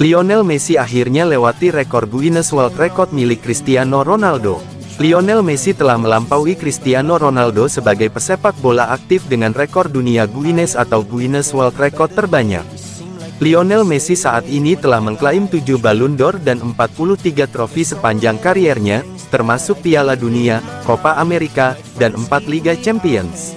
Lionel Messi akhirnya lewati rekor Guinness World Record milik Cristiano Ronaldo. Lionel Messi telah melampaui Cristiano Ronaldo sebagai pesepak bola aktif dengan rekor dunia Guinness atau Guinness World Record terbanyak. Lionel Messi saat ini telah mengklaim 7 Ballon d'Or dan 43 trofi sepanjang kariernya, termasuk Piala Dunia, Copa America, dan 4 Liga Champions.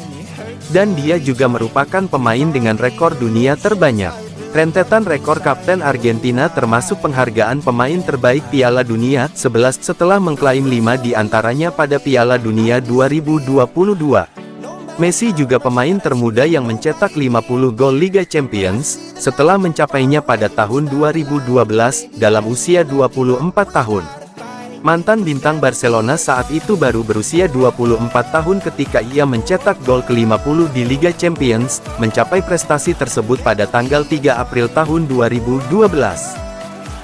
Dan dia juga merupakan pemain dengan rekor dunia terbanyak. Rentetan rekor Kapten Argentina termasuk penghargaan pemain terbaik Piala Dunia, 11 setelah mengklaim 5 di antaranya pada Piala Dunia 2022. Messi juga pemain termuda yang mencetak 50 gol Liga Champions, setelah mencapainya pada tahun 2012, dalam usia 24 tahun. Mantan bintang Barcelona saat itu baru berusia 24 tahun ketika ia mencetak gol ke-50 di Liga Champions, mencapai prestasi tersebut pada tanggal 3 April tahun 2012.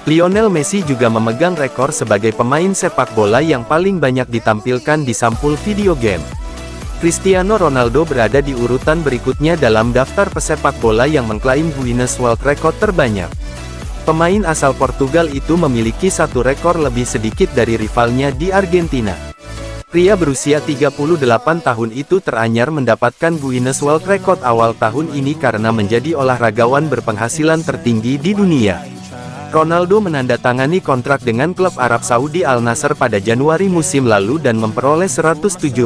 Lionel Messi juga memegang rekor sebagai pemain sepak bola yang paling banyak ditampilkan di sampul video game. Cristiano Ronaldo berada di urutan berikutnya dalam daftar pesepak bola yang mengklaim Guinness World Record terbanyak. Pemain asal Portugal itu memiliki satu rekor lebih sedikit dari rivalnya di Argentina. Pria berusia 38 tahun itu teranyar mendapatkan Guinness World Record awal tahun ini karena menjadi olahragawan berpenghasilan tertinggi di dunia. Ronaldo menandatangani kontrak dengan klub Arab Saudi Al Nassr pada Januari musim lalu dan memperoleh 107,5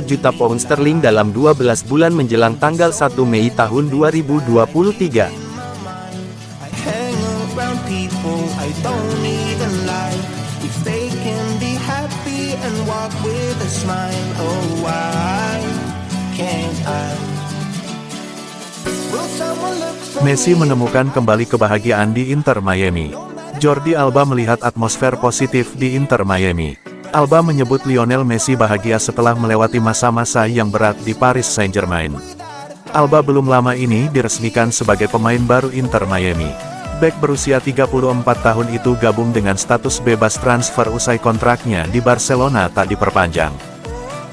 juta pound sterling dalam 12 bulan menjelang tanggal 1 Mei tahun 2023. People I don't even like, if they can be happy and walk with a smile, oh why can't I? Will someone look for Messi menemukan kembali kebahagiaan di Inter Miami. Jordi Alba melihat atmosfer positif di Inter Miami. Alba menyebut Lionel Messi bahagia setelah melewati masa-masa yang berat di Paris Saint-Germain. Alba belum lama ini diresmikan sebagai pemain baru Inter Miami. Bek berusia 34 tahun itu gabung dengan status bebas transfer usai kontraknya di Barcelona tak diperpanjang.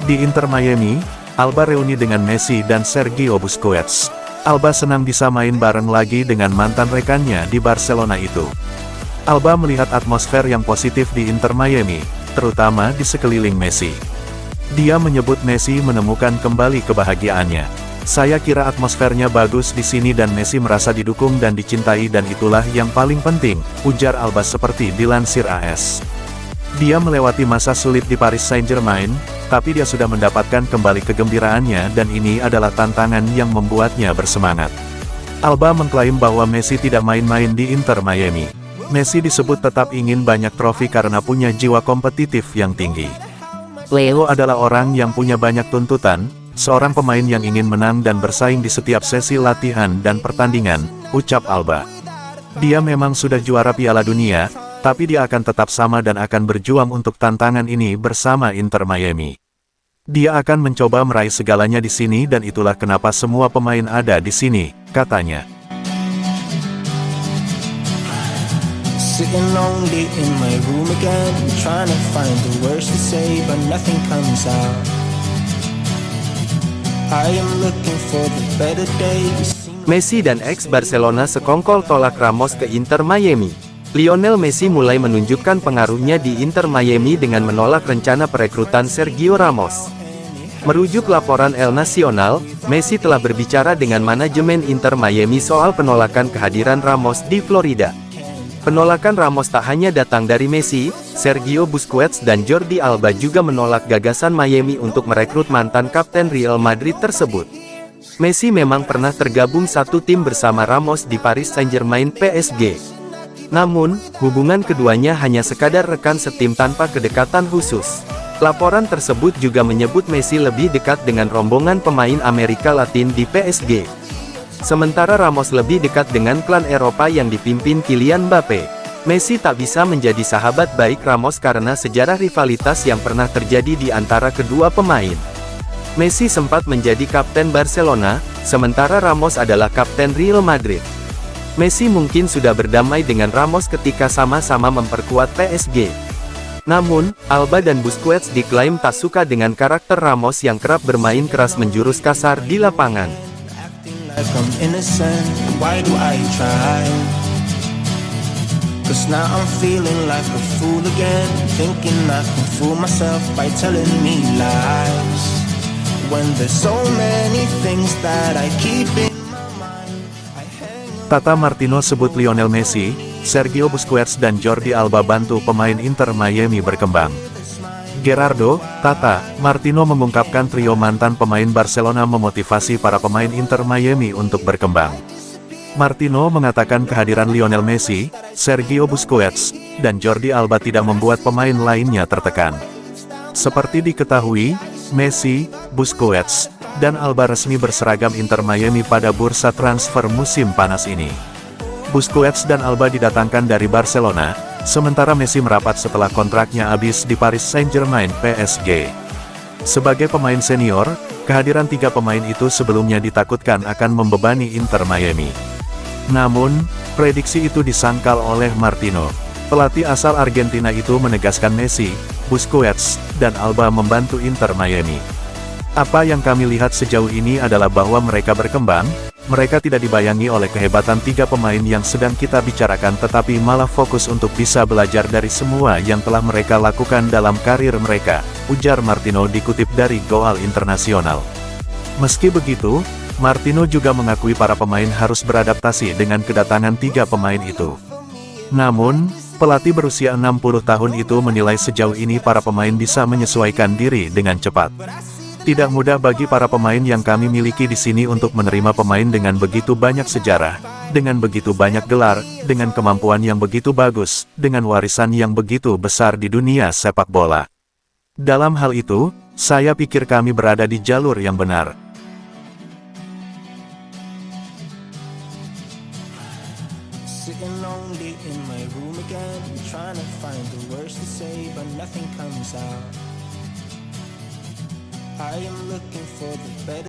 Di Inter Miami, Alba reuni dengan Messi dan Sergio Busquets. Alba senang bisa main bareng lagi dengan mantan rekannya di Barcelona itu. Alba melihat atmosfer yang positif di Inter Miami, terutama di sekeliling Messi. Dia menyebut Messi menemukan kembali kebahagiaannya. Saya kira atmosfernya bagus di sini dan Messi merasa didukung dan dicintai dan itulah yang paling penting, ujar Alba seperti dilansir AS. Dia melewati masa sulit di Paris Saint-Germain, tapi dia sudah mendapatkan kembali kegembiraannya dan ini adalah tantangan yang membuatnya bersemangat. Alba mengklaim bahwa Messi tidak main-main di Inter Miami. Messi disebut tetap ingin banyak trofi karena punya jiwa kompetitif yang tinggi. Leo adalah orang yang punya banyak tuntutan, seorang pemain yang ingin menang dan bersaing di setiap sesi latihan dan pertandingan, ucap Alba. Dia memang sudah juara Piala Dunia, tapi dia akan tetap sama dan akan berjuang untuk tantangan ini bersama Inter Miami. Dia akan mencoba meraih segalanya di sini dan itulah kenapa semua pemain ada di sini, katanya. sitting lonely in my room again, trying to find the words to say, but nothing comes out. I am looking for the better days. Messi dan ex-Barcelona sekongkol tolak Ramos ke Inter Miami. Lionel Messi mulai menunjukkan pengaruhnya di Inter Miami dengan menolak rencana perekrutan Sergio Ramos. Merujuk laporan El Nacional, Messi telah berbicara dengan manajemen Inter Miami soal penolakan kehadiran Ramos di Florida. Penolakan Ramos tak hanya datang dari Messi, Sergio Busquets dan Jordi Alba juga menolak gagasan Miami untuk merekrut mantan kapten Real Madrid tersebut. Messi memang pernah tergabung satu tim bersama Ramos di Paris Saint-Germain PSG. Namun, hubungan keduanya hanya sekadar rekan setim tanpa kedekatan khusus. Laporan tersebut juga menyebut Messi lebih dekat dengan rombongan pemain Amerika Latin di PSG. Sementara Ramos lebih dekat dengan klan Eropa yang dipimpin Kylian Mbappe. Messi tak bisa menjadi sahabat baik Ramos karena sejarah rivalitas yang pernah terjadi di antara kedua pemain. Messi sempat menjadi kapten Barcelona, sementara Ramos adalah kapten Real Madrid. Messi mungkin sudah berdamai dengan Ramos ketika sama-sama memperkuat PSG. Namun, Alba dan Busquets diklaim tak suka dengan karakter Ramos yang kerap bermain keras menjurus kasar di lapangan. Like I'm innocent, why do I try? 'Cause now I'm feeling like a fool again, thinking I can fool myself by telling me lies, when there's so many things that I keep in my mind. Tata Martino sebut Lionel Messi, Sergio Busquets dan Jordi Alba bantu pemain Inter Miami berkembang. Gerardo, Tata, Martino mengungkapkan trio mantan pemain Barcelona memotivasi para pemain Inter Miami untuk berkembang. Martino mengatakan kehadiran Lionel Messi, Sergio Busquets, dan Jordi Alba tidak membuat pemain lainnya tertekan. Seperti diketahui, Messi, Busquets, dan Alba resmi berseragam Inter Miami pada bursa transfer musim panas ini. Busquets dan Alba didatangkan dari Barcelona, sementara Messi merapat setelah kontraknya habis di Paris Saint-Germain (PSG). Sebagai pemain senior, kehadiran tiga pemain itu sebelumnya ditakutkan akan membebani Inter Miami. Namun, prediksi itu disangkal oleh Martino. Pelatih asal Argentina itu menegaskan Messi, Busquets, dan Alba membantu Inter Miami. Apa yang kami lihat sejauh ini adalah bahwa mereka berkembang, mereka tidak dibayangi oleh kehebatan tiga pemain yang sedang kita bicarakan tetapi malah fokus untuk bisa belajar dari semua yang telah mereka lakukan dalam karir mereka, ujar Martino dikutip dari Goal Internasional. Meski begitu, Martino juga mengakui para pemain harus beradaptasi dengan kedatangan tiga pemain itu. Namun, pelatih berusia 60 tahun itu menilai sejauh ini para pemain bisa menyesuaikan diri dengan cepat. Tidak mudah bagi para pemain yang kami miliki di sini untuk menerima pemain dengan begitu banyak sejarah, dengan begitu banyak gelar, dengan kemampuan yang begitu bagus, dengan warisan yang begitu besar di dunia sepak bola. Dalam hal itu, saya pikir kami berada di jalur yang benar. Sitting lonely in my room again, trying to find the words to say, but nothing comes out. I am looking for the better